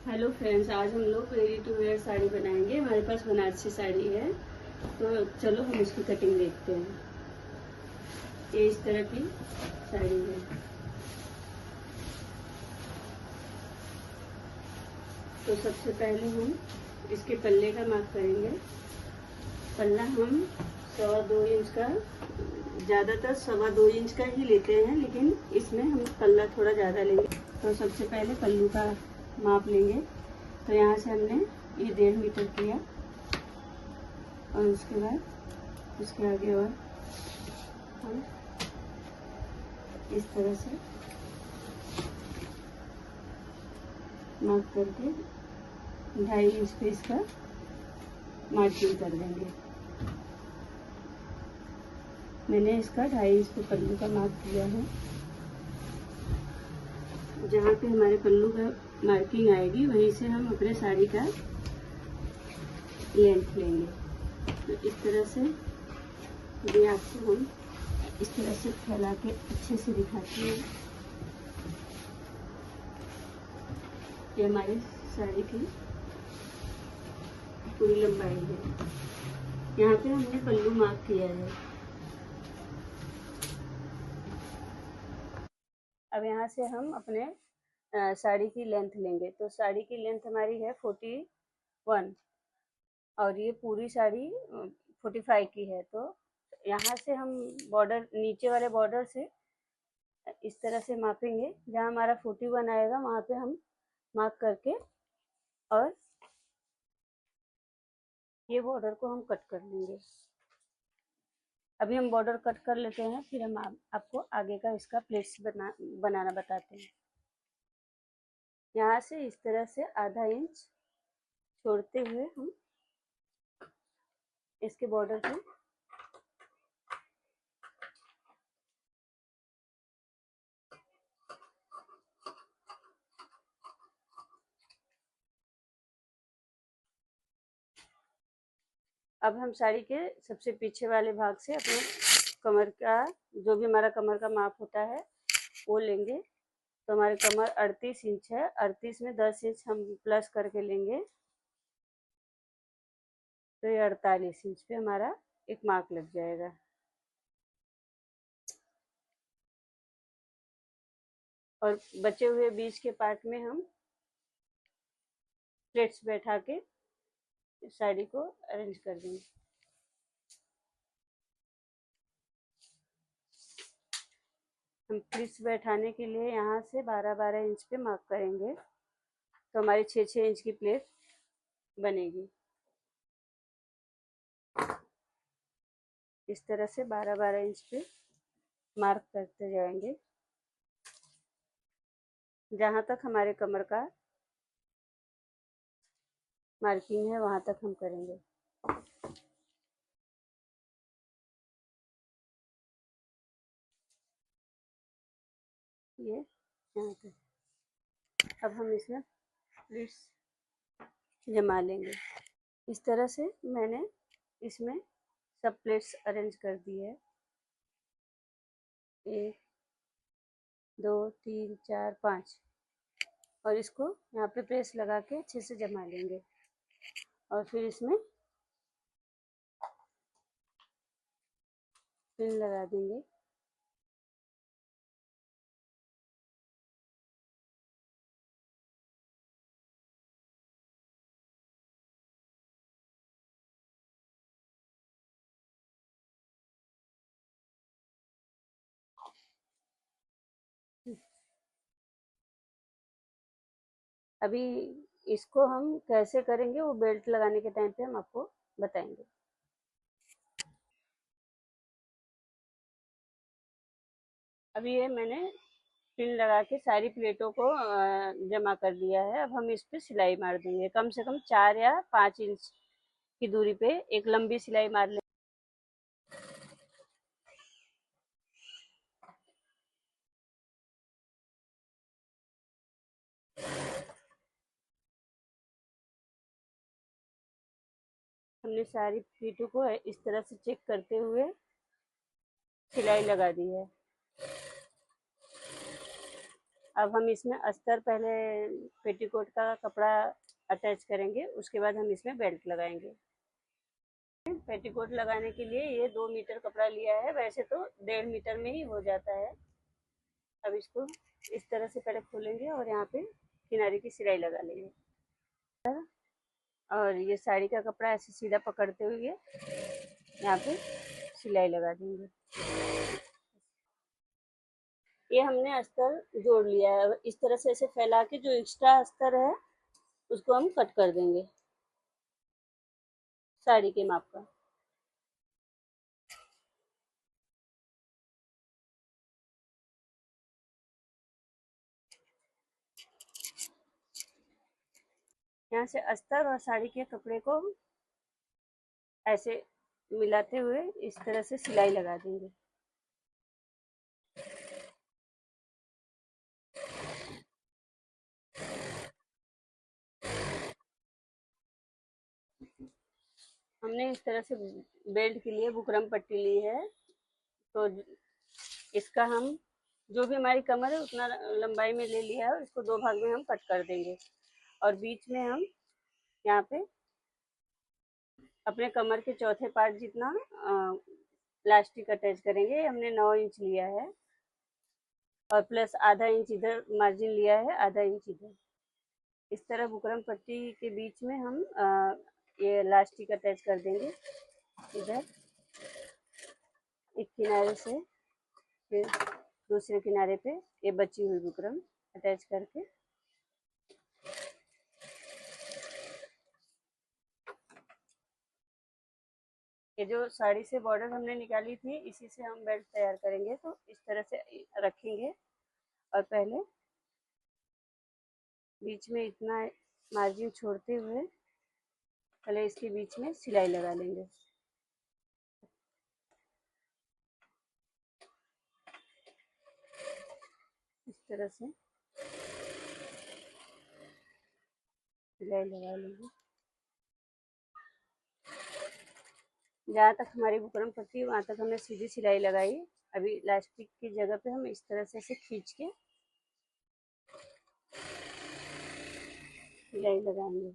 Hello friends, आज हम लोग रेडी टू वेयर साड़ी बनाएंगे। हमारे पास बनारसी साड़ी है, तो चलो हम इसकी कटिंग देखते हैं। ये इस तरह की साड़ी है। तो सबसे पहले हम इसके पल्ले का माप करेंगे। पल्ला हम 2.25 इंच का, ज़्यादातर 2.25 इंच का ही लेते हैं, लेकिन इसमें हम पल्ला थोड़ा ज़्यादा लेंगे। तो सबसे पहले पल्लू का माप लेंगे। तो यहाँ से हमने ये 1.5 मीटर किया, और उसके बाद उसके आगे और हम इस तरह से मार्क करके 2.5 इंच पे इसका मार्किंग कर देंगे। मैंने इसका 2.5 इंच पे पल्लू का मार्क किया है। जहाँ पे हमारे पल्लू का मार्किंग आएगी वहीं से हम अपने साड़ी का लेंथ लेंगे। तो इस तरह से ये आपको हम इस तरह से फैला के अच्छे से दिखाती हैं। ये हमारी साड़ी की पूरी लंबाई है। यहाँ पे हमने पल्लू मार्क किया है। अब यहाँ से हम अपने साड़ी की लेंथ लेंगे। तो साड़ी की लेंथ हमारी है 41, और ये पूरी साड़ी 45 की है। तो यहाँ से हम बॉर्डर, नीचे वाले बॉर्डर से इस तरह से मापेंगे। जहाँ हमारा 41 आएगा वहाँ पे हम मार्क करके, और ये बॉर्डर को हम कट कर लेंगे। अभी हम बॉर्डर कट कर लेते हैं, फिर हम आपको आगे का इसका प्लेट्स बनाना बताते हैं। यहाँ से इस तरह से आधा इंच छोड़ते हुए हम इसके बॉर्डर पे अब हम साड़ी के सबसे पीछे वाले भाग से अपने कमर का, जो भी हमारा कमर का माप होता है वो लेंगे। तो हमारी कमर 38 इंच है। 38 में 10 इंच हम प्लस करके लेंगे, तो ये 48 इंच पे हमारा एक मार्क लग जाएगा। और बचे हुए बीच के पार्ट में हम प्लेट्स बैठा के साड़ी को अरेंज कर देंगे। हम प्लेट्स बैठाने के लिए यहाँ से 12-12 इंच पे मार्क करेंगे, तो हमारी 6-6 इंच की प्लेट बनेगी। इस तरह से 12-12 इंच पे मार्क करते जाएंगे। जहाँ तक हमारे कमर का मार्किंग है वहाँ तक हम करेंगे। ये यहाँ तक। अब हम इसमें प्लीट्स जमा लेंगे। इस तरह से मैंने इसमें सब प्लेट्स अरेंज कर दी है। 1 2 3 4 5, और इसको यहाँ पे प्रेस लगा के अच्छे से जमा लेंगे। और फिर इसमें पिन लगा देंगे। अभी इसको हम कैसे करेंगे वो बेल्ट लगाने के टाइम पे हम आपको बताएंगे। अभी ये मैंने पिन लगा के सारी प्लेटों को जमा कर दिया है। अब हम इस पे सिलाई मार देंगे। कम से कम 4 या 5 इंच की दूरी पे एक लंबी सिलाई मार लेंगे। हमने सारी प्लेटों को इस तरह से चेक करते हुए सिलाई लगा दी है। अब हम इसमें अस्तर पहले पेटीकोट का कपड़ा अटैच करेंगे, उसके बाद हम इसमें बेल्ट लगाएंगे। पेटीकोट लगाने के लिए ये 2 मीटर कपड़ा लिया है, वैसे तो 1.5 मीटर में ही हो जाता है। अब इसको इस तरह से पहले खोलेंगे और यहाँ पे किनारे की सिलाई लगा लेंगे और ये साड़ी का कपड़ा ऐसे सीधा पकड़ते हुए यहाँ पे सिलाई लगा देंगे। ये हमने अस्तर जोड़ लिया है। इस तरह से ऐसे फैला के जो एक्स्ट्रा अस्तर है उसको हम कट कर देंगे साड़ी के माप का। यहाँ से अस्तर और साड़ी के कपड़े को ऐसे मिलाते हुए इस तरह से सिलाई लगा देंगे। हमने इस तरह से बेल्ट के लिए बुकरम पट्टी ली है, तो इसका हम जो भी हमारी कमर है उतना लंबाई में ले लिया है और इसको 2 भाग में हम कट कर देंगे और बीच में हम यहाँ पे अपने कमर के चौथे पार्ट जितना प्लास्टिक अटैच करेंगे। हमने 9 इंच लिया है और प्लस आधा इंच इधर मार्जिन लिया है, आधा इंच इधर। इस तरह बुकरम पट्टी के बीच में हम ये इलास्टिक अटैच कर देंगे। इधर एक किनारे से फिर दूसरे किनारे पे ये बची हुई बुकरम अटैच करके ये जो साड़ी से बॉर्डर हमने निकाली थी इसी से हम बेल्ट तैयार करेंगे। तो इस तरह से रखेंगे और पहले बीच में इतना मार्जिन छोड़ते हुए पहले इसके बीच में सिलाई लगा लेंगे। इस तरह से सिलाई लगा लेंगे। जहाँ तक हमारी बुकरम पट्टी वहाँ तक हमने सीधी सिलाई लगाई। अभी इलास्टिक की जगह पे हम इस तरह से इसे खींच के सिलाई लगाएंगे।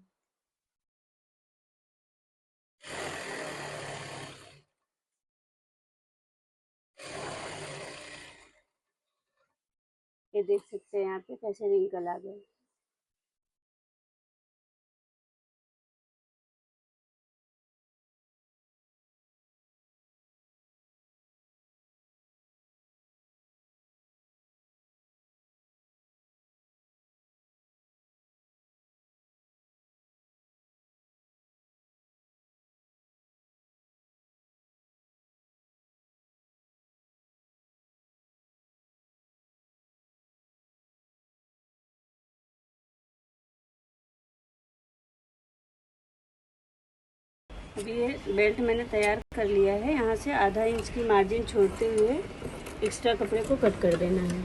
ये देख सकते हैं यहाँ पे कैसे रिंकल आ गए। अभी ये बेल्ट मैंने तैयार कर लिया है। यहाँ से आधा इंच की मार्जिन छोड़ते हुए एक्स्ट्रा कपड़े को कट कर देना है।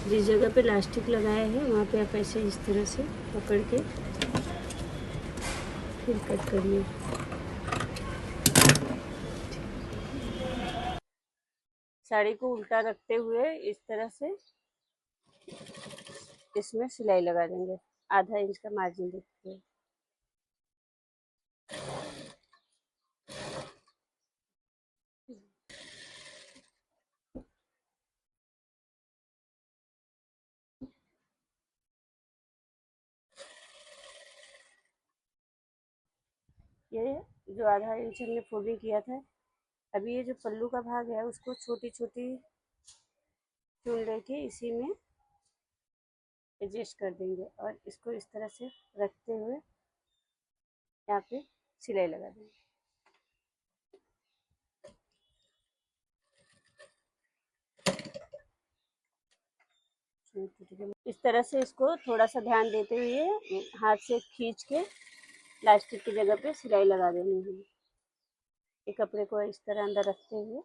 जिस जगह पे इलास्टिक लगाया है वहाँ पे आप ऐसे इस तरह से पकड़ के फिर कट करिए। साड़ी को उल्टा रखते हुए इस तरह से इसमें सिलाई लगा देंगे आधा इंच का मार्जिन देखते हुए। ये जो आधा इंच हमने फोल्डिंग किया था, अभी ये जो पल्लू का भाग है उसको छोटी छोटी चुन लेके इसी में एडजस्ट कर देंगे और इसको इस तरह से रखते हुए यहाँ पे सिलाई लगा देंगे। इस तरह से इसको थोड़ा सा ध्यान देते हुए हाथ से खींच के प्लास्टिक की जगह पे सिलाई लगा देनी है। ये कपड़े को इस तरह अंदर रखते हुए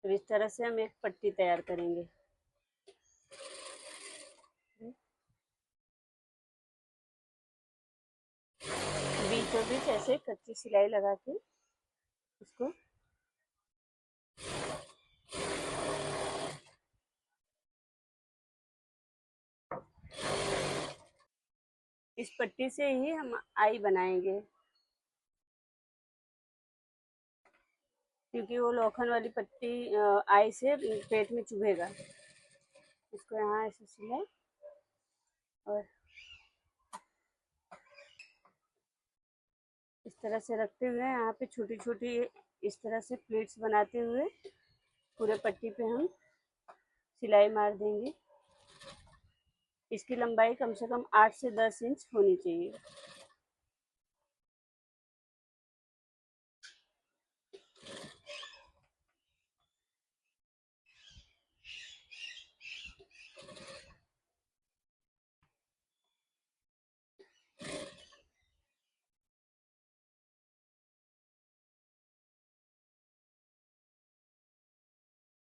तो इस तरह से हम एक पट्टी तैयार करेंगे। बीचों बीच ऐसे कच्ची सिलाई लगा के इसको इस पट्टी से ही हम आई बनाएंगे, क्योंकि वो लोखंड वाली पट्टी आई से पेट में चुभेगा। इसको यहाँ ऐसे सिलाई और इस तरह से रखते हुए यहाँ पे छोटी छोटी इस तरह से प्लेट्स बनाते हुए पूरे पट्टी पे हम सिलाई मार देंगे। इसकी लंबाई कम से कम 8 से 10 इंच होनी चाहिए।